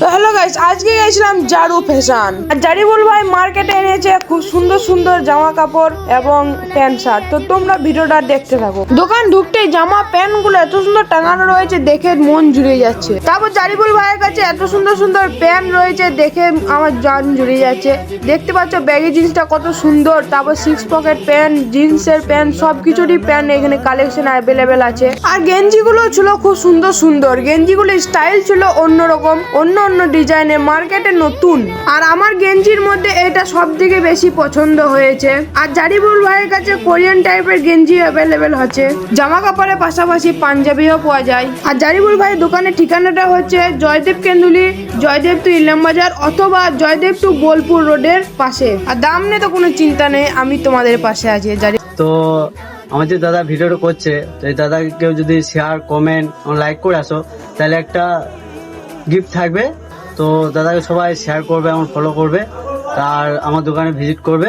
তো hello guys, আজকে গেছিলাম জারু ফ্যাশন। আর জারিবুল ভাই মার্কেটে এনেছে খুব সুন্দর সুন্দর জামা কাপড় এবং প্যান্ট শার্ট। তো তোমরা ভিডিওটা দেখতে থাকো। দোকান ঢুকতেই জামা প্যান্ট গুলো এত সুন্দর টাঙানো রয়েছে, দেখে মন জুড়ে যাচ্ছে। তারপর জারিবুল ভাইয়ের কাছে এত সুন্দর সুন্দর প্যান্ট রয়েছে, দেখে আমার জান জুড়ে যাচ্ছে। দেখতে পাচ্ছ ব্যাগি জিন্সটা কত সুন্দর, তারপর 6 পকেট প্যান্ট, জিন্সের প্যান্ট, সবকিছুরই প্যান্ট এখানে কালেকশন অ্যাভেলেবেল আছে। আর গেঞ্জিগুলো ছিল খুব সুন্দর সুন্দর, গেঞ্জিগুলো স্টাইল ছিল অন্যরকম, অন্য অন্য ডিজাইনের, মার্কেটে নতুন। আর আমার গেঞ্জির মধ্যে এটা সব থেকে বেশি পছন্দ হয়েছে। আর জারিবুল ভাইয়ের কাছে কোরিয়ান টাইপের গেঞ্জি অ্যাভেলেবেল আছে, জামা কাপড়ের পাশাপাশি পাঞ্জাবিও পাওয়া যায়। আর জারিবুল ভাইয়ের দোকানের ঠিকানাটা হচ্ছে জয়দেব কেন্দুলি, জয়দেব টু ইলাম বাজার অথবা জয়দেব টু বোলপুর রোডের পাশে। আর দাম নিয়ে তো কোনো চিন্তা নেই, আমি তোমাদের পাশে আছি। তো আমার যে দাদা ভিডিওটা করছে, তো এই দাদাকে কেউ যদি শেয়ার কমেন্ট লাইক করে আসো, তাহলে একটা গিফট থাকবে। তো দাদাকে সবাই শেয়ার করবে এবং ফলো করবে, আর আমার দোকানে ভিজিট করবে।